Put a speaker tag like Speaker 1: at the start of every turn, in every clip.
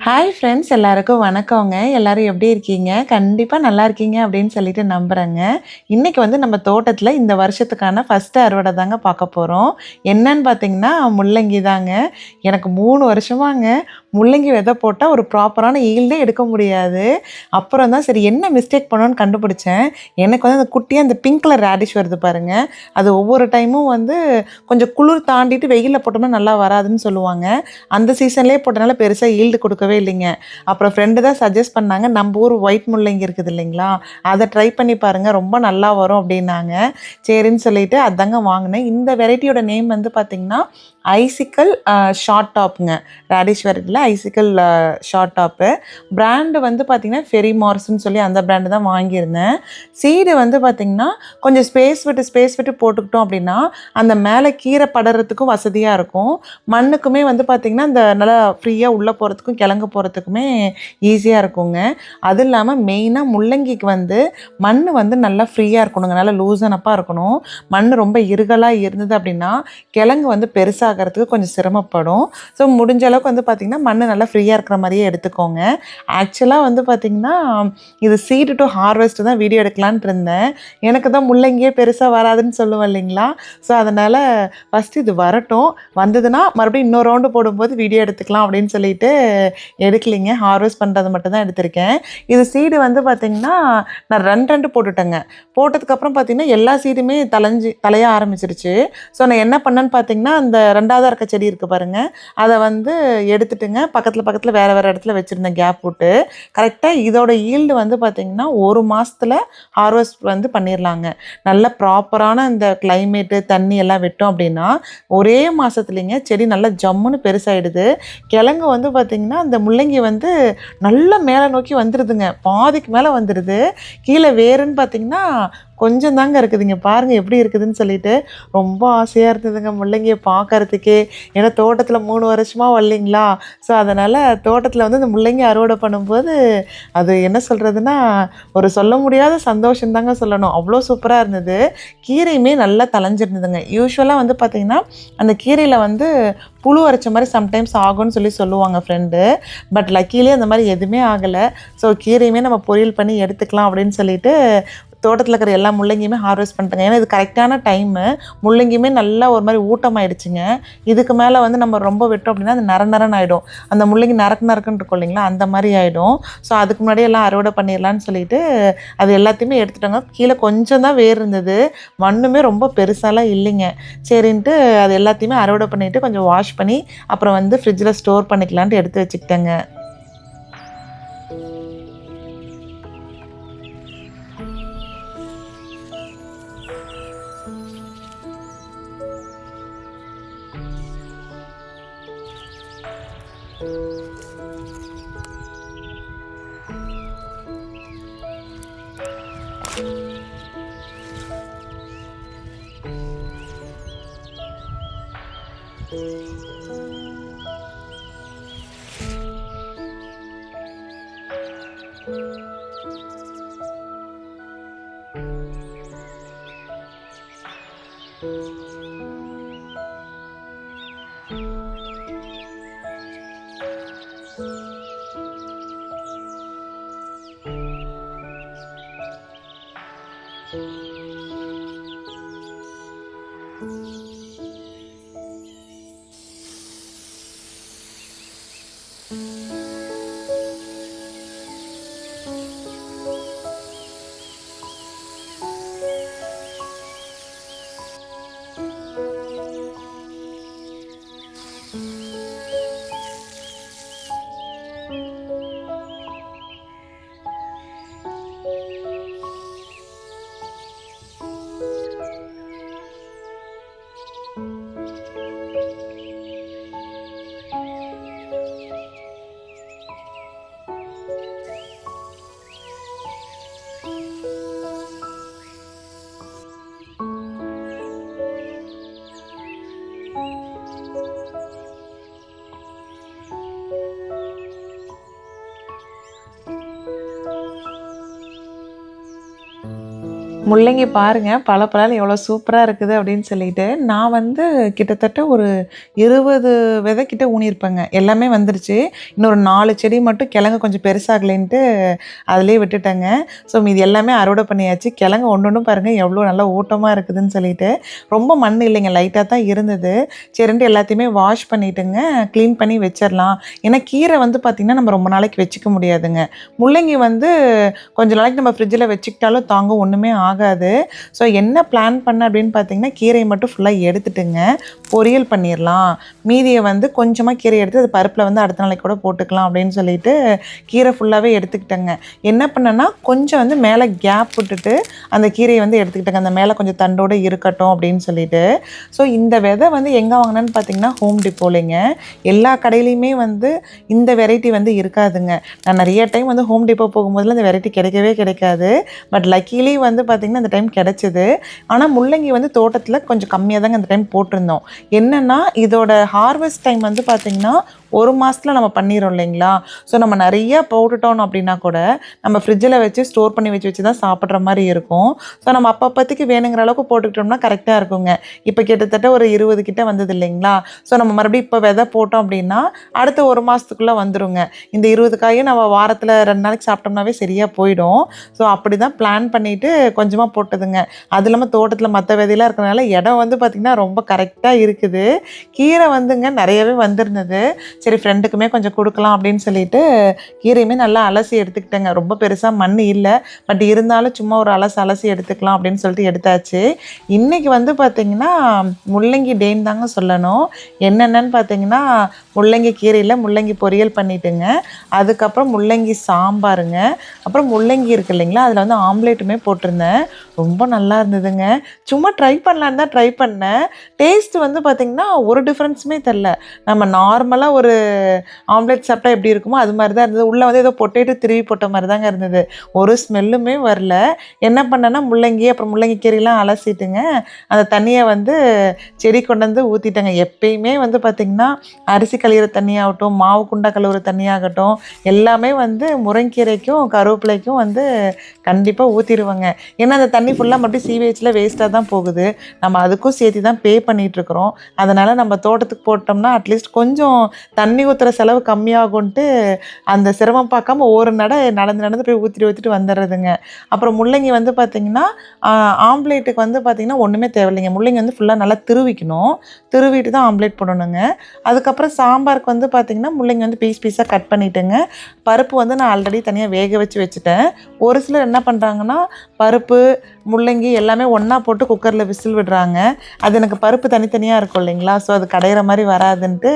Speaker 1: Hi friends, எல்லாருக்கும் வணக்கங்க. எல்லாரும் எப்படி இருக்கீங்க? கண்டிப்பா நல்லா இருக்கீங்க அப்படின்னு சொல்லிட்டு நம்புறேங்க. இன்னைக்கு வந்து நம்ம தோட்டத்துல இந்த வருஷத்துக்கான ஃபர்ஸ்ட் அறுவடை தாங்க பார்க்க போறோம். என்னன்னு பார்த்தீங்கன்னா, முள்ளங்கி தாங்க. எனக்கு 3 வருஷமாங்க முள்ளங்கி விதை போட்டா ஒரு ப்ராப்பரான ஈல்டே எடுக்க முடியாது. அப்புறம் தான் சரி என்ன மிஸ்டேக் பண்ணோன்னு கண்டுபிடிச்சேன். எனக்கு வந்து அந்த குட்டியா அந்த பிங்க் கலர் ரேடிஷ் வருது பாருங்க. அது ஒவ்வொரு டைமும் வந்து கொஞ்சம் குளிர் தாண்டிட்டு வெயில்ல போட்டோம்னா நல்லா வராதுன்னு சொல்லுவாங்க. அந்த சீசன்லேயே போட்டனால பெருசா ஈல்டு கொடுக்கவே இல்லைங்க. அப்புறம் ஃப்ரெண்டு தான் சஜஸ்ட் பண்ணாங்க, நம்ம ஊர் ஒயிட் முள்ளங்கி இருக்குது இல்லைங்களா, அதை ட்ரை பண்ணி பாருங்க ரொம்ப நல்லா வரும் அப்படின்னாங்க. சரின்னு சொல்லிட்டு அதாங்க வாங்கினேன். இந்த வெரைட்டியோட நேம் வந்து பார்த்தீங்கன்னா ஐசிக்கல் ஷார்ட் டாப்புங்க. ரேடிஷ் வெரைட்டியில் ஐசிக்கல் ஷார்ட் டாப்பு. பிராண்டு வந்து பார்த்திங்கன்னா ஃபெரிமார்ஸ்ன்னு சொல்லி அந்த பிராண்டு தான் வாங்கியிருந்தேன். சீடு வந்து பார்த்திங்கன்னா கொஞ்சம் ஸ்பேஸ் விட்டு போட்டுக்கிட்டோம் அப்படின்னா அந்த மேலே கீரை படறதுக்கும் வசதியாக இருக்கும். மண்ணுக்குமே வந்து பார்த்திங்கன்னா இந்த நல்லா ஃப்ரீயாக உள்ளே போகிறதுக்கும் கிழங்கு போகிறதுக்குமே ஈஸியாக இருக்குங்க. அது இல்லாமல் மெயினாக முள்ளங்கிக்கு வந்து மண் வந்து நல்லா ஃப்ரீயாக இருக்கணுங்க, நல்லா லூசனப்பாக இருக்கணும். மண் ரொம்ப இருகலாக இருந்தது அப்படின்னா கிழங்கு வந்து பெருசாகிறதுக்கு கொஞ்சம் சிரமப்படும். ஸோ முடிஞ்ச அளவுக்கு வந்து பார்த்திங்கன்னா மண் நல்லா ஃப்ரீயாக இருக்கிற மாதிரியே எடுத்துக்கோங்க. ஆக்சுவலாக வந்து பார்த்திங்கன்னா இது சீடு டு ஹார்வெஸ்ட் தான் வீடியோ எடுக்கலான்ட்டு இருந்தேன். எனக்கு தான் முள்ளங்கியே பெருசாக வராதுன்னு சொல்லுவேன் இல்லைங்களா. ஸோ அதனால் ஃபஸ்ட்டு இது வரட்டும், வந்ததுன்னா மறுபடியும் இன்னொரு ரவுண்டு போடும்போது வீடியோ எடுத்துக்கலாம் அப்படின்னு சொல்லிட்டு எடுக்கலைங்க. ஹார்வெஸ்ட் பண்ணுறது மட்டும் தான் எடுத்திருக்கேன். இது சீடு வந்து பார்த்திங்கன்னா நான் ரெண்டு போட்டுட்டேங்க. போட்டதுக்கப்புறம் பார்த்திங்கன்னா எல்லா சீடுமே தலைய ஆரம்பிச்சிருச்சு. ஸோ நான் என்ன பண்ணேன்னு பார்த்திங்கன்னா அந்த 2ஆவதாக இருக்க செடி இருக்குது பாருங்கள், அதை வந்து எடுத்துட்டுங்க பக்கத்தில் வேறு இடத்துல வச்சுருந்தேன் கேப் விட்டு. கரெக்டாக இதோட ஈல்டு வந்து பார்த்திங்கன்னா 1 மாதத்தில் ஹார்வெஸ்ட் வந்து பண்ணிடலாங்க. நல்ல ப்ராப்பரான இந்த கிளைமேட்டு தண்ணி எல்லாம் விட்டோம் அப்படின்னா ஒரே மாதத்துலேங்க செடி நல்லா ஜம்முன்னு பெருசாகிடுது. கிழங்கு வந்து பார்த்திங்கன்னா அந்த முள்ளங்கி வந்து நல்லா மேலே நோக்கி வந்துடுதுங்க, பாதிக்கு மேலே வந்துடுது. கீழே வேறுன்னு பார்த்திங்கன்னா கொஞ்சம் தாங்க இருக்குதுங்க. பாருங்கள் எப்படி இருக்குதுன்னு சொல்லிட்டு ரொம்ப ஆசையாக இருந்ததுங்க முள்ளங்கியை பார்க்கறதுக்கே. ஏன்னா தோட்டத்தில் 3 வருஷமாக வரலைங்களா. ஸோ அதனால் தோட்டத்தில் வந்து இந்த முள்ளங்கி அறுவடை பண்ணும்போது அது என்ன சொல்கிறதுனா ஒரு சொல்ல முடியாத சந்தோஷம் தாங்க சொல்லணும். அவ்வளோ சூப்பராக இருந்தது. கீரையுமே நல்லா தளைஞ்சிருந்ததுங்க. யூஸ்வலாக வந்து பார்த்திங்கன்னா அந்த கீரையில் வந்து புழு அரைச்ச மாதிரி சம்டைம்ஸ் ஆகும்னு சொல்லுவாங்க ஃப்ரெண்டு. பட் லக்கிலே அந்த மாதிரி எதுவுமே ஆகலை. ஸோ கீரையுமே நம்ம பொரியல் பண்ணி எடுத்துக்கலாம் அப்படின்னு சொல்லிட்டு தோட்டத்தில் இருக்கிற எல்லா முள்ளங்கியுமே ஹார்வெஸ்ட் பண்ணிட்டேங்க. ஏன்னா இது கரெக்டான டைமு. முள்ளங்கியுமே நல்லா ஒரு மாதிரி ஊட்டமாயிடுச்சுங்க. இதுக்கு மேலே வந்து நம்ம ரொம்ப விட்டோம் அப்படின்னா அது நரன்னு ஆகிடும். அந்த முள்ளங்கி நறுக்குன்னு இருக்கும் இல்லைங்களா, அந்த மாதிரி ஆகிடும். ஸோ அதுக்கு முன்னாடியே எல்லாம் அறுவடை பண்ணிடலான்னு சொல்லிட்டு அது எல்லாத்தையுமே எடுத்துட்டோங்க. கீழே கொஞ்சம் தான் வேர் இருந்தது, மண்ணுமே ரொம்ப பெருசாலாம் இல்லைங்க. சரின்ட்டு அது எல்லாத்தையுமே அறுவடை பண்ணிவிட்டு கொஞ்சம் வாஷ் பண்ணி அப்புறம் வந்து ஃப்ரிட்ஜில் ஸ்டோர் பண்ணிக்கலான்ட்டு எடுத்து வச்சுக்கிட்டேங்க. முள்ளங்கி பாருங்க பளபளன்னு எவ்வளோ சூப்பரா இருக்குது அப்படின்னு சொல்லிட்டு, நான் வந்து கிட்டத்தட்ட ஒரு 20 விதை கிட்ட ஊனியிருப்பேங்க. எல்லாமே வந்துருச்சு. இன்னொரு 4 செடி மட்டும் கிழங்கு கொஞ்சம் பெருசாகலேன்ட்டு அதிலேயே விட்டுட்டேங்க. ஸோ மீதி எல்லாமே அறுவடை பண்ணியாச்சு. கிழங்கு ஒண்ணொண்ணும் பாருங்க எவ்வளோ நல்லா ஊட்டமா இருக்குதுன்னு சொல்லிட்டு. ரொம்ப மண் இல்லைங்க, லைட்டா தான் இருந்தது. சரின்ட்டு எல்லாத்தையுமே வாஷ் பண்ணிட்டுங்க, கிளீன் பண்ணி வச்சிரலாம். ஏன்னா கீரை வந்து பார்த்திங்கன்னா, நம்ம ரொம்ப நாளைக்கு வச்சுக்க முடியாதுங்க. முள்ளங்கி வந்து கொஞ்ச நாளைக்கு நம்ம ஃப்ரிட்ஜில வச்சுக்கிட்டாலும் தாங்கும், ஒண்ணுமே ஆகாது. ஸோ என்ன பிளான் பண்ணேன் அப்படின்னு பார்த்தீங்கன்னா, கீரைய மட்டும் ஃபுல்லா எடுத்துட்டுங்க, பொரியல் பண்ணிரலாம். மீதிய வந்து கொஞ்சமா கீரை எடுத்து அது பருப்புல வந்து அடுத்த நாளைக்கு கூட போட்டுக்கலாம் அப்படின்னு சொல்லிட்டு, கீரை ஃபுல்லாவே எடுத்துக்கிட்டேங்க. என்ன பண்ணேன்னா, கொஞ்சம் வந்து மேல கேப் விட்டுட்டு, அந்த கீரைய வந்து எடுத்துக்கிட்டேங்க. அந்த மேல கொஞ்சம் தண்டோட இருக்கட்டும் அப்படின்னு சொல்லிட்டு. ஸோ இந்த விதை வந்து எங்க வாங்குனேன்னு பார்த்தீங்கன்னா, ஹோம் டிப்போலேங்க. எல்லா கடையிலயுமே வந்து இந்த வெரைட்டி வந்து இருக்காதுங்க. நான் நெறைய டைம் வந்து ஹோம் டிப்போ போகும்போதெல்லாம் இந்த வெரைட்டி கிடைக்கவே கிடைக்காது. பட் லக்கிலி வந்து பார்த்திங்கன்னா, அந்த டைம் கிடச்சிது. ஆனால் முள்ளங்கி வந்து தோட்டத்தில் கொஞ்சம் கம்மியாக தாங்க அந்த டைம் போட்டிருந்தோம். என்னென்னா இதோட ஹார்வெஸ்ட் டைம் வந்து பார்த்திங்கன்னா, 1 மாதத்தில் நம்ம பண்ணிடுறோம் இல்லைங்களா? ஸோ நம்ம நிறையா போட்டுட்டோம் அப்படின்னா கூட நம்ம ஃப்ரிட்ஜில் வச்சு ஸ்டோர் பண்ணி வச்சு வச்சு தான் சாப்பிட்ற மாதிரி இருக்கும். ஸோ நம்ம அப்பப்போதைக்கு வேணுங்கிற அளவுக்கு போட்டுக்கிட்டோம்னா கரெக்டாக இருக்குங்க. இப்போ கிட்டத்தட்ட ஒரு 20 கிட்ட வந்தது இல்லைங்களா? ஸோ நம்ம மறுபடியும் இப்போ விதை போட்டோம் அப்படின்னா அடுத்த 1 மாதத்துக்குள்ளே வந்துருங்க. இந்த 20 காயும் நம்ம வாரத்தில் 2 நாளைக்கு சாப்பிட்டோம்னாவே சரியாக போயிடும். ஸோ அப்படி தான் பிளான் பண்ணிவிட்டு கொஞ்சமாக போட்டதுங்க. அது இல்லாமல் தோட்டத்தில் மற்ற விதையெல்லாம் இருக்கிறனால இடம் வந்து பார்த்திங்கன்னா ரொம்ப கரெக்டாக இருக்குது. கீரை வந்துங்க நிறையவே வந்திருந்தது. சரி ஃப்ரெண்டுக்குமே கொஞ்சம் கொடுக்கலாம் அப்படின்னு சொல்லிட்டு கீரையுமே நல்லா அலசி எடுத்துக்கிட்டேங்க. ரொம்ப பெருசாக மண் இல்லை, பட் இருந்தாலும் சும்மா ஒரு அலசி எடுத்துக்கலாம் அப்படின்னு சொல்லிட்டு எடுத்தாச்சு. இன்றைக்கி வந்து பார்த்திங்கன்னா முள்ளங்கி டேன்னு தாங்க சொல்லணும். என்னென்னு பார்த்தீங்கன்னா, முள்ளங்கி கீரையில் முள்ளங்கி பொரியல் பண்ணிட்டுங்க, அதுக்கப்புறம் முள்ளங்கி சாம்பாருங்க, அப்புறம் முள்ளங்கி இருக்குது இல்லைங்களா, அதில் வந்து ஆம்லேட்டுமே போட்டிருந்தேன். ரொம்ப நல்லா இருந்ததுங்க. சும்மா ட்ரை பண்ணலான்னு தான் ட்ரை பண்ணேன். டேஸ்ட் வந்து பார்த்திங்கன்னா ஒரு டிஃப்ரென்ஸுமே தெரில. நம்ம நார்மலாக ஒரு ஆம்லேட் சாப்பிட்டா எப்படி இருக்குமோ அது மாதிரி தான் இருந்தது. உள்ளே வந்து ஏதோ பொட்டேட்டோ திருவி போட்ட மாதிரி தாங்க இருந்தது. ஒரு ஸ்மெல்லுமே வரல. என்ன பண்ணேன்னா முள்ளங்கி அப்புறம் முள்ளங்கி கீரைலாம் அலசிட்டுங்க, அந்த தண்ணியை வந்து செடி கொண்டு வந்து ஊற்றிட்டேங்க. எப்பயுமே வந்து பார்த்திங்கன்னா அரிசி கழுவுற தண்ணியாகட்டும், மாவு குண்டா கழுவுற தண்ணியாகட்டும், எல்லாமே வந்து முருங்கீரைக்கும் கருவேப்பிலைக்கும் வந்து கண்டிப்பாக ஊற்றிடுவேங்க. ஏன்னா அந்த தண்ணி ஃபுல்லாக மறுபடியும் சீவேஜில் வேஸ்ட்டாக தான் போகுது. நம்ம அதுக்கும் சேர்த்து தான் பே பண்ணிகிட்ருக்குறோம். அதனால் நம்ம தோட்டத்துக்கு போட்டோம்னா அட்லீஸ்ட் கொஞ்சம் தண்ணி ஊற்றுற செலவு கம்மியாகும்ன்ட்டு அந்த சிரமம் பார்க்காம ஒரு நடந்து நடந்து போய் ஊற்றிட்டு வந்துடுறதுங்க. அப்புறம் முள்ளங்கி வந்து பார்த்திங்கன்னா, ஆம்லேட்டுக்கு வந்து பார்த்திங்கன்னா ஒன்றுமே தேவையில்லைங்க. முள்ளங்கி வந்து ஃபுல்லாக நல்லா திருவிக்கணும். திருவிட்டு தான் ஆம்லேட் போடணுங்க. அதுக்கப்புறம் சாம்பாருக்கு வந்து பார்த்திங்கன்னா, முள்ளங்கி வந்து பீஸாக கட் பண்ணிவிட்டுங்க, பருப்பு வந்து நான் ஆல்ரெடி தனியாக வேக வச்சுட்டேன். ஒரு சிலர் என்ன பண்ணுறாங்கன்னா, பருப்பு, முள்ளங்கி எல்லாமே ஒன்றா போட்டு குக்கரில் விசில் விடுறாங்க. அது எனக்கு பருப்பு தனித்தனியாக இருக்கும் இல்லைங்களா? ஸோ அது கடையிற மாதிரி வராதுன்ட்டு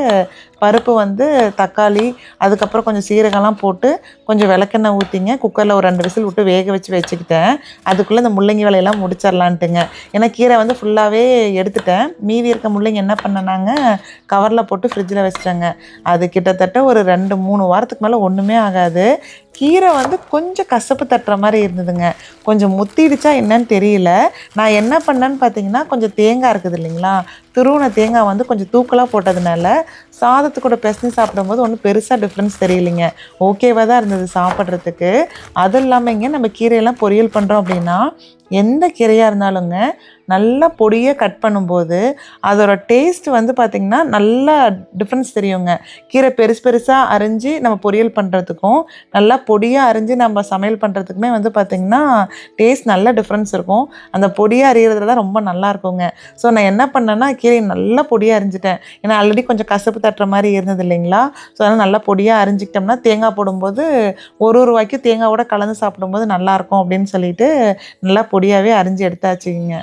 Speaker 1: பருப்பு வந்து தக்காளி, அதுக்கப்புறம் கொஞ்சம் சீரகம்லாம் போட்டு கொஞ்சம் விளக்கெண்ணெய் ஊற்றிங்க குக்கரில் ஒரு 2 விசில் விட்டு வேக வச்சுக்கிட்டேன். அதுக்குள்ளே இந்த முள்ளங்கி வேலையெல்லாம் முடிச்சிடலான்ட்டுங்க. ஏன்னா கீரை வந்து ஃபுல்லாகவே எடுத்துட்டேன். மீதி இருக்க முள்ளங்கி என்ன பண்ணேனாங்க, கவரில் போட்டு ஃப்ரிட்ஜில் வச்சிட்டேங்க. அது கிட்டத்தட்ட ஒரு 2, 3 வாரத்துக்கு மேலே ஒன்றுமே ஆகாது. கீரை வந்து கொஞ்சம் கசப்பு தட்டுற மாதிரி இருந்ததுங்க. கொஞ்சம் முத்திடுச்சா என்னன்னு தெரியல. நான் என்ன பண்ணேன்னு பார்த்தீங்கன்னா, கொஞ்சம் தேங்காய் இருக்குது இல்லைங்களா, துருவின தேங்காய் வந்து கொஞ்சம் தூக்கலாக போட்டதுனால சாதத்து கூட பெசஞ்சு சாப்பிடும்போது ஒன்றும் பெருசாக டிஃப்ரென்ஸ் தெரியலைங்க. ஓகேவாக தான் இருந்தது சாப்பிட்றதுக்கு. அதுவும் இல்லாமங்க நம்ம கீரையெல்லாம் பொரியல் பண்ணுறோம் அப்படின்னா, எந்த கீரையாக இருந்தாலுங்க நல்லா பொடியாக கட் பண்ணும்போது அதோட டேஸ்ட் வந்து பார்த்திங்கன்னா நல்லா டிஃப்ரென்ஸ் தெரியுங்க. கீரை பெருசாக அரிஞ்சு நம்ம பொரியல் பண்ணுறதுக்கும், நல்லா பொடியாக அரிஞ்சு நம்ம சமையல் பண்ணுறதுக்குமே வந்து பார்த்திங்கன்னா டேஸ்ட் நல்ல டிஃப்ரென்ஸ் இருக்கும். அந்த பொடியாக அரிகிறதுல தான் ரொம்ப நல்லா இருக்குங்க. ஸோ நான் என்ன பண்ணேன்னா, கீரையை நல்லா பொடியாக அரிஞ்சிட்டேன். ஏன்னா ஆல்ரெடி கொஞ்சம் கசப்பு தட்டுற மாதிரி இருந்தது இல்லைங்களா? ஸோ அதனால் நல்லா பொடியாக அரிஞ்சிக்கிட்டோம்னா தேங்காய் போடும்போது ஒரு வாய்க்கு தேங்காயோட கலந்து சாப்பிடும்போது நல்லாயிருக்கும் அப்படின்னு சொல்லிட்டு நல்லா பொடியாகவே அரிஞ்சு எடுத்தாச்சுங்க.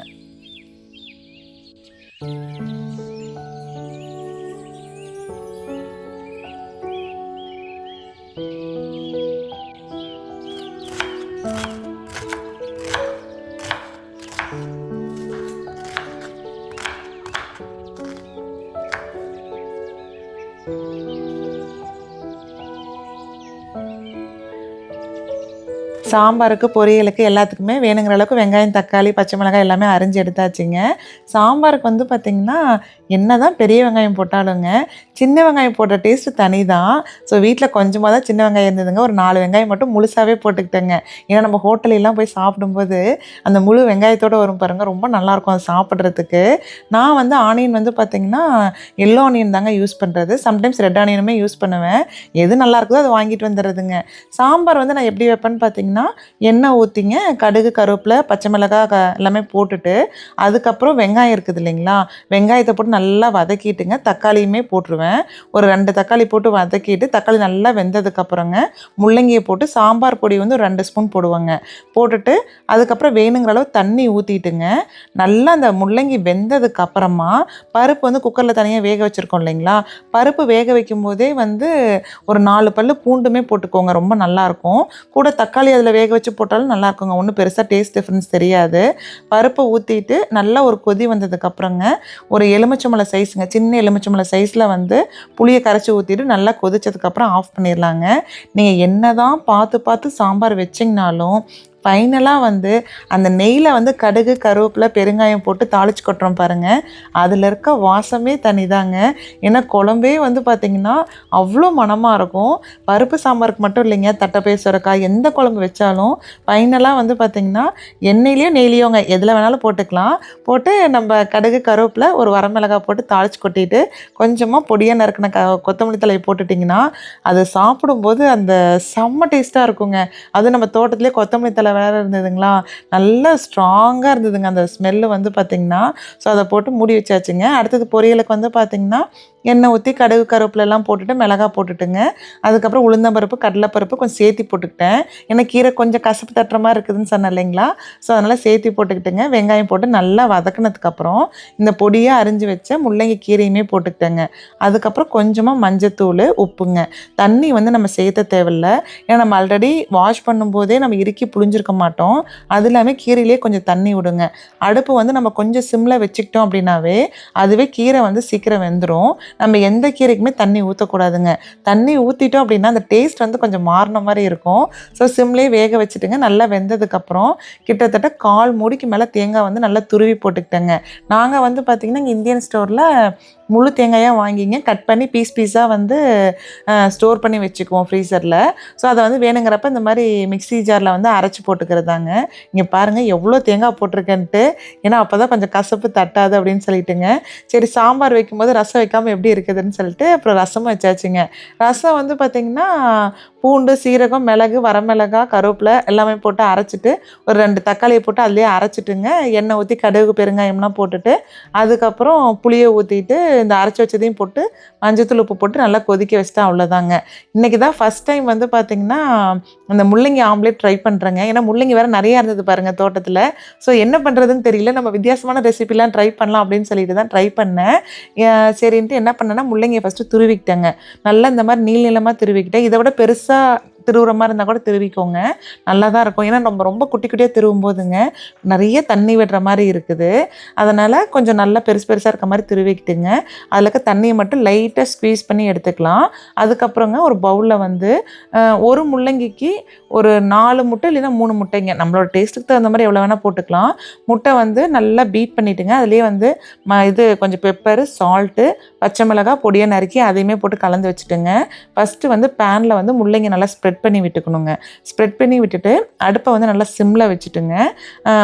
Speaker 1: சாம்பாருக்கு, பொரியலுக்கு எல்லாத்துக்குமே வேணுங்கிற அளவுக்கு வெங்காயம், தக்காளி, பச்சை மிளகாய் எல்லாமே அரிஞ்சு எடுத்தாச்சுங்க. சாம்பாருக்கு வந்து பார்த்திங்கன்னா, என்னதான் பெரிய வெங்காயம் போட்டாலுங்க, சின்ன வெங்காயம் போட்ட டேஸ்ட்டு தனி தான். ஸோ வீட்ல கொஞ்சமா தான் சின்ன வெங்காயம் இருந்ததுங்க. ஒரு 4 வெங்காயம் மட்டும் முழுசாவே போட்டுக்கிட்டேங்க. ஏன்னா நம்ம ஹோட்டல்லாம் போய் சாப்பிடும்போது, அந்த முழு வெங்காயத்தோட வரும் பாருங்க, ரொம்ப நல்லாயிருக்கும் அது சாப்பிட்றதுக்கு. நான் வந்து ஆனியன் வந்து பார்த்திங்கன்னா, எல்லோ ஆனியன் தாங்க யூஸ் பண்ணுறது. சம்டைம்ஸ் ரெட் ஆனியனுமே யூஸ் பண்ணுவேன். எது நல்லாயிருக்குதோ அதை வாங்கிட்டு வந்துடுறதுங்க. சாம்பார் வந்து நான் எப்படி வைப்பேன்னு பார்த்தீங்கன்னா, எண்ணெய் ஊற்றிங்க, கடுகு, கருவேப்பிலை, பச்சை மிளகாய் எல்லாமே போட்டுட்டு, அதுக்கப்புறம் வெங்காயம் இருக்குது இல்லைங்களா, வெங்காயத்தை போட்டு நல்லா வதக்கிட்டுங்க, தக்காளியுமே போட்டுருவேன். ஒரு 2 தக்காளி போட்டு வதக்கிட்டு, தக்காளி நல்லா வெந்ததுக்கப்புறங்க முள்ளங்கியை போட்டு சாம்பார் பொடி வந்து ஒரு 2 ஸ்பூன் போடுவாங்க. போட்டுட்டு அதுக்கப்புறம் வேணுங்கிற அளவு தண்ணி ஊற்றிட்டுங்க, நல்லா அந்த முள்ளங்கி வெந்ததுக்கப்புறமா பருப்பு வந்து குக்கரில் தனியாக வேக வச்சுருக்கோம் இல்லைங்களா, பருப்பு வேக வைக்கும் போதே வந்து ஒரு 4 பல்லு பூண்டுமே போட்டுக்கோங்க, ரொம்ப நல்லாயிருக்கும். கூட தக்காளி அதில் வேக வச்சு போட்டாலும் நல்லாயிருக்குங்க, ஒன்றும் பெருசாக டேஸ்ட் டிஃப்ரென்ஸ் தெரியாது. பருப்பை ஊற்றிட்டு நல்லா ஒரு கொதி வந்ததுக்கப்புறங்க ஒரு எலுமிச்சம்பழம் சைஸுங்க, சின்ன எலுமிச்சம்பழம் சைஸில் வந்து புளியை கரைச்சி ஊற்றிட்டு நல்லா கொதிச்சதுக்கப்புறம் ஆஃப் பண்ணிடலாங்க. நீங்கள் என்ன தான் பார்த்து பார்த்து சாம்பார் வச்சிங்கனாலும் ஃபைனலாக வந்து அந்த நெய்யில் வந்து கடுகு, கருவேப்பிலை, பெருங்காயம் போட்டு தாளித்து கொட்டுறோம் பாருங்கள், அதில் இருக்க வாசமே தனிதாங்க. ஏன்னா குழம்பே வந்து பார்த்திங்கன்னா அவ்வளோ மணமாக இருக்கும். பருப்பு சாம்பாருக்கு மட்டும் இல்லைங்க, தட்டைப்பயிறு சுரைக்காய் எந்த குழம்பு வச்சாலும் ஃபைனலாக வந்து பார்த்திங்கன்னா எண்ணெயிலையோ நெய்லியோங்க எதில் வேணாலும் போட்டுக்கலாம். போட்டு நம்ம கடுகு, கருவேப்பிலை, ஒரு வரமிளகாய் போட்டு தாளித்து கொட்டிட்டு கொஞ்சமாக பொடியாக நறுக்கின கொத்தமல்லி தலையை போட்டுட்டிங்கன்னா அது சாப்பிடும்போது அந்த செம்ம டேஸ்ட்டாக இருக்குங்க. அதுவும் நம்ம தோட்டத்திலே கொத்தமல்லி தலை வேறு இருந்ததுங்களா, நல்லா ஸ்ட்ராங்காக இருந்ததுங்க அந்த ஸ்மெல்லு வந்து பார்த்திங்கன்னா. ஸோ அதை போட்டு மூடி வச்சாச்சுங்க. அடுத்தது பொரியலுக்கு வந்து பார்த்திங்கன்னா எண்ணெய் ஊற்றி கடுகு, கருவேப்பிலெல்லாம் போட்டுட்டு மிளகாய் போட்டுட்டுங்க, அதுக்கப்புறம் உளுந்தம்பருப்பு, கடலைப்பருப்பு கொஞ்சம் சேர்த்தி போட்டுக்கிட்டேன். ஏன்னா கீரை கொஞ்சம் கசப்பு தட்டுற மாதிரி இருக்குதுன்னு சொன்னேன் இல்லைங்களா, ஸோ அதனால் சேர்த்தி போட்டுக்கிட்டுங்க, வெங்காயம் போட்டு நல்லா வதக்குனதுக்கப்புறம் இந்த பொடியாக அரிஞ்சு வச்ச முள்ளங்கி கீரையுமே போட்டுக்கிட்டேங்க. அதுக்கப்புறம் கொஞ்சமாக மஞ்சத்தூள், உப்புங்க. தண்ணி வந்து நம்ம சேர்த்த தேவையில்ல, ஏன்னா நம்ம ஆல்ரெடி வாஷ் பண்ணும்போதே நம்ம இறுக்கி புழிஞ்சிருக்க மாட்டோம். அது இல்லாமல் கீரையிலே கொஞ்சம் தண்ணி விடுங்க. அடுப்பு வந்து நம்ம கொஞ்சம் சிம்மில் வச்சுக்கிட்டோம் அப்படின்னாவே அதுவே கீரை வந்து சீக்கிரம் வெந்துடும். நம்ம எந்த கீரைக்குமே தண்ணி ஊற்றக்கூடாதுங்க. தண்ணி ஊற்றிட்டோம் அப்படின்னா அந்த டேஸ்ட் வந்து கொஞ்சம் மாறின மாதிரி இருக்கும். ஸோ சிம்லேயே வேக வச்சுட்டுங்க, நல்லா வெந்ததுக்கப்புறம் கிட்டத்தட்ட 1/4 மூடிக்கு மேலே தேங்காய் வந்து நல்லா துருவி போட்டுக்கிட்டேங்க. நாங்கள் வந்து பார்த்திங்கன்னா இங்கே இந்தியன் ஸ்டோரில் முழு தேங்காயாக வாங்கிங்க கட் பண்ணி பீஸாக வந்து ஸ்டோர் பண்ணி வச்சுக்குவோம் ஃப்ரீசரில். ஸோ அதை வந்து வேணுங்கிறப்ப இந்த மாதிரி மிக்ஸி ஜாரில் வந்து அரைச்சி போட்டுக்கிறதாங்க. இங்கே பாருங்கள் எவ்வளோ தேங்காய் போட்டிருக்கேன்ட்டு, ஏன்னா அப்போ தான் கொஞ்சம் கசப்பு தட்டாது அப்படின்னு சொல்லிட்டுங்க. சரி சாம்பார் வைக்கும்போது ரசம் வைக்காமல் எப்படி இருக்குதுன்னு சொல்லிட்டு அப்புறம் ரசமும் வச்சாச்சுங்க. ரசம் வந்து பார்த்திங்கன்னா பூண்டு, சீரகம், மிளகு, வரமிளகாய், கருவேப்பிலை எல்லாமே போட்டு அரைச்சிட்டு ஒரு 2 தக்காளியை போட்டு அதிலே அரைச்சிட்டுங்க, எண்ணெய் ஊற்றி கடுகு, பெருங்காயம்லாம் போட்டுட்டு அதுக்கப்புறம் புளியை ஊற்றிட்டு இந்த அரைச்சி வச்சதையும் போட்டு மஞ்சத்தூள், உப்பு போட்டு நல்லா கொதிக்க வச்சுட்டா அவ்வளோதாங்க. இன்றைக்கி தான் ஃபஸ்ட் டைம் வந்து பார்த்திங்கன்னா அந்த முள்ளங்கி ஆம்லேட் ட்ரை பண்ணுறேங்க. ஏன்னா முள்ளங்கி வேறு நிறையா இருந்தது பாருங்கள் தோட்டத்தில். ஸோ என்ன பண்ணுறதுன்னு தெரியல, நம்ம வித்தியாசமான ரெசிபிலாம் ட்ரை பண்ணலாம் அப்படின்னு சொல்லிட்டு தான் ட்ரை பண்ணேன். சரின்ட்டு என்ன பண்ணேன்னா முள்ளங்கியை ஃபஸ்ட்டு துருவிக்கிட்டேங்க. நல்லா இந்த மாதிரி நீள் நீளமாக துருவிக்கிட்டேன். இதை விட பெருசாக திருவுற மாதிரி இருந்தால் கூட திருவிக்கோங்க, நல்லா தான் இருக்கும். ஏன்னா நம்ம ரொம்ப குட்டி குட்டியாக திருவும் போதுங்க நிறைய தண்ணி விடுற மாதிரி இருக்குது. அதனால் கொஞ்சம் நல்லா பெருசு பெருசாக இருக்க மாதிரி திருவிக்கிட்டுங்க, அதில் இருக்க தண்ணியை மட்டும் லைட்டாக ஸ்க்வீஸ் பண்ணி எடுத்துக்கலாம். அதுக்கப்புறங்க ஒரு பவுலில் வந்து ஒரு முள்ளங்கிக்கு ஒரு 4 முட்டை இல்லைன்னா 3 முட்டைங்க, நம்மளோட டேஸ்ட்டுக்கு தகுந்த மாதிரி எவ்வளோ வேணால் போட்டுக்கலாம். முட்டை வந்து நல்லா பீட் பண்ணிவிட்டுங்க, அதுலேயே வந்து இது கொஞ்சம் பெப்பரு, சால்ட்டு, பச்சை மிளகாய் பொடியை நறுக்கி அதையுமே போட்டு கலந்து வச்சுட்டுங்க, ஃபஸ்ட்டு வந்து பேனில் வந்து முள்ளங்கி நல்லா ஸ்ப்ரெட் பண்ணி விட்டுக்கணுங்க. ஸ்ப்ரெட் பண்ணி விட்டுட்டு அடுப்பை வந்து நல்லா சிம்மில் வச்சுட்டுங்க,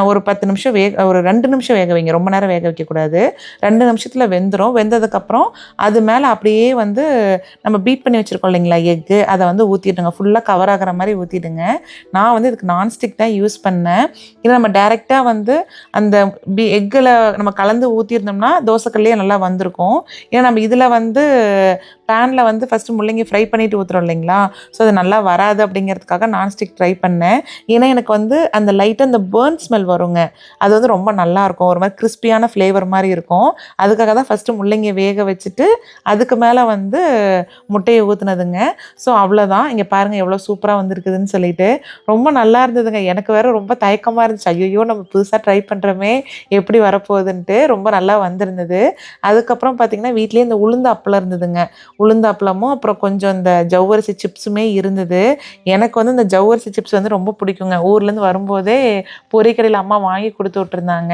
Speaker 1: ஒரு 10 நிமிஷம் ஒரு 2 நிமிஷம் வேக வைங்க, ரொம்ப நேரம் வேக வைக்கக்கூடாது. 2 நிமிஷத்தில் வெந்துடும். வெந்ததுக்கப்புறம் அது மேலே அப்படியே வந்து நம்ம பீட் பண்ணி வச்சுருக்கோம் இல்லைங்களா எக்கு, அதை வந்து ஊற்றிடுங்க, ஃபுல்லாக கவர் ஆகிற மாதிரி ஊற்றிடுங்க. நான் வந்து இதுக்கு நான்ஸ்டிக் தான் யூஸ் பண்ணேன். இல்லை நம்ம டைரெக்டாக வந்து அந்த எக்கில் நம்ம கலந்து ஊற்றிருந்தோம்னா தோசைக்கல்லையே நல்லா வந்திருக்கும். ஏன்னா நம்ம இதில் வந்து பேனில் வந்து ஃபஸ்ட்டு முள்ளங்கி ஃப்ரை பண்ணிவிட்டு ஊற்றுறோம் இல்லைங்களா, ஸோ அது நல்லா வராது அப்படிங்கிறதுக்காக நான்ஸ்டிக் ட்ரை பண்ணேன். ஏன்னா எனக்கு வந்து அந்த லைட்டாக அந்த பேர்ன் ஸ்மெல் வருங்க, அது வந்து ரொம்ப நல்லாயிருக்கும், ஒரு மாதிரி கிறிஸ்பியான ஃப்ளேவர் மாதிரி இருக்கும். அதுக்காக தான் ஃபஸ்ட்டு முள்ளங்கியை வேக வச்சுட்டு அதுக்கு மேலே வந்து முட்டையை ஊற்றுனதுங்க. ஸோ அவ்வளோதான். இங்கே பாருங்கள் எவ்வளோ சூப்பராக வந்திருக்குதுன்னு சொல்லிட்டு ரொம்ப நல்லா இருந்ததுங்க. எனக்கு வேறு ரொம்ப தயக்கமாக இருந்துச்சு, ஐயோ நம்ம புதுசாக ட்ரை பண்ணுறோமே எப்படி வரப்போகுதுன்ட்டு. ரொம்ப நல்லா வந்திருந்தது. அதுக்கப்புறம் பார்த்திங்கன்னா வீட்லேயே இந்த உளுந்து அப்பளம் இருந்ததுங்க. உளுந்தாப்பளமும் அப்புறம் கொஞ்சம் இந்த ஜவ்வரிசி சிப்ஸுமே இருந்தது. எனக்கு வந்து இந்த ஜவ்வரிசி சிப்ஸ் வந்து ரொம்ப பிடிக்குங்க. ஊர்லேருந்து வரும்போதே பொரிக்கடையில் அம்மா வாங்கி கொடுத்து விட்டுருந்தாங்க.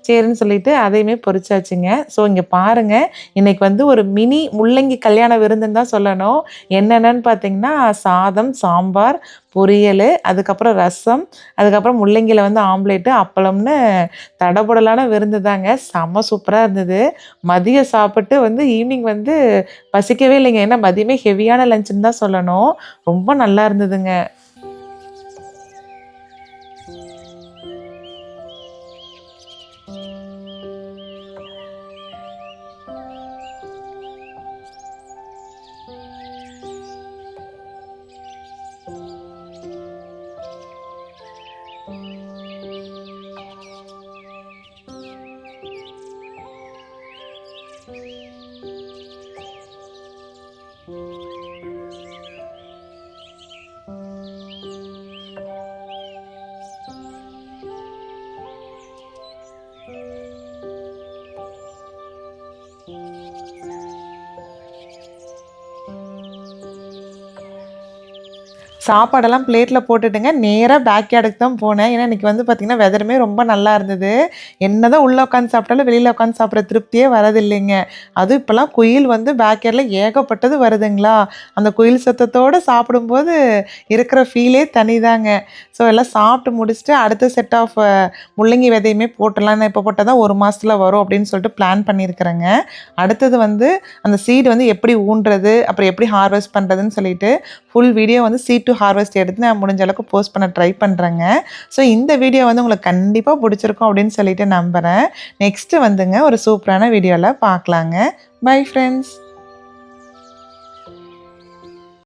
Speaker 1: சரின்னு சொல்லிட்டு அதையுமே பொரிச்சாச்சுங்க. ஸோ இங்கே பாருங்கள், இன்றைக்கி வந்து ஒரு மினி முள்ளங்கி கல்யாண விருந்துன்னு தான் சொல்லணும். என்னென்னு பார்த்தீங்கன்னா சாதம், சாம்பார், பொரியல், அதுக்கப்புறம் ரசம், அதுக்கப்புறம் முள்ளங்கியில் வந்து ஆம்லேட்டு, அப்பளம்னு தடபுடலான விருந்து தாங்க. செம்ம சூப்பராக இருந்தது. மதியம் சாப்பிட்டு வந்து ஈவினிங் வந்து பசிக்கவே இல்லைங்க. ஏன்னா மதியமே ஹெவியான லஞ்சுன்னு தான் சொல்லணும். ரொம்ப நல்லா இருந்ததுங்க. சாப்பாடெல்லாம் பிளேட்டில் போட்டுட்டுங்க நேராக பேக் யார்டுக்கு தான் போனேன். ஏன்னா இன்றைக்கி வந்து பார்த்திங்கன்னா வெதருமே ரொம்ப நல்லா இருந்தது. என்ன தான் உள்ளே உட்காந்து சாப்பிட்டாலும் வெளியில் உட்காந்து சாப்பிட்ற திருப்தியே வரதில்லைங்க. அதுவும் இப்போலாம் குயில் வந்து பேக் யார்டில் ஏகப்பட்டது வருதுங்களா, அந்த குயில் சத்தத்தோடு சாப்பிடும்போது இருக்கிற ஃபீலே தனிதாங்க. ஸோ எல்லாம் சாப்பிட்டு முடிச்சுட்டு அடுத்த செட் ஆஃப் முள்ளங்கி விதையுமே போட்டுடலாம். இப்போ போட்டால் தான் 1 மாதத்தில் வரும் அப்படின்னு சொல்லிட்டு பிளான் பண்ணியிருக்கிறேங்க. அடுத்தது வந்து அந்த சீடு வந்து எப்படி ஊன்றது, அப்புறம் எப்படி ஹார்வெஸ்ட் பண்ணுறதுன்னு சொல்லிட்டு ஃபுல் வீடியோ வந்து சீட் டு ஹார்வெஸ்ட் எடுத்து நான் முடிஞ்ச அளவுக்கு போஸ்ட் பண்ண ட்ரை பண்ணுறேங்க. ஸோ இந்த வீடியோ வந்து உங்களுக்கு கண்டிப்பாக பிடிச்சிருக்கும் அப்படின்னு சொல்லிட்டு நம்புகிறேன். நெக்ஸ்ட்டு வந்துங்க ஒரு சூப்பரான வீடியோவில் பார்க்கலாங்க. Bye friends.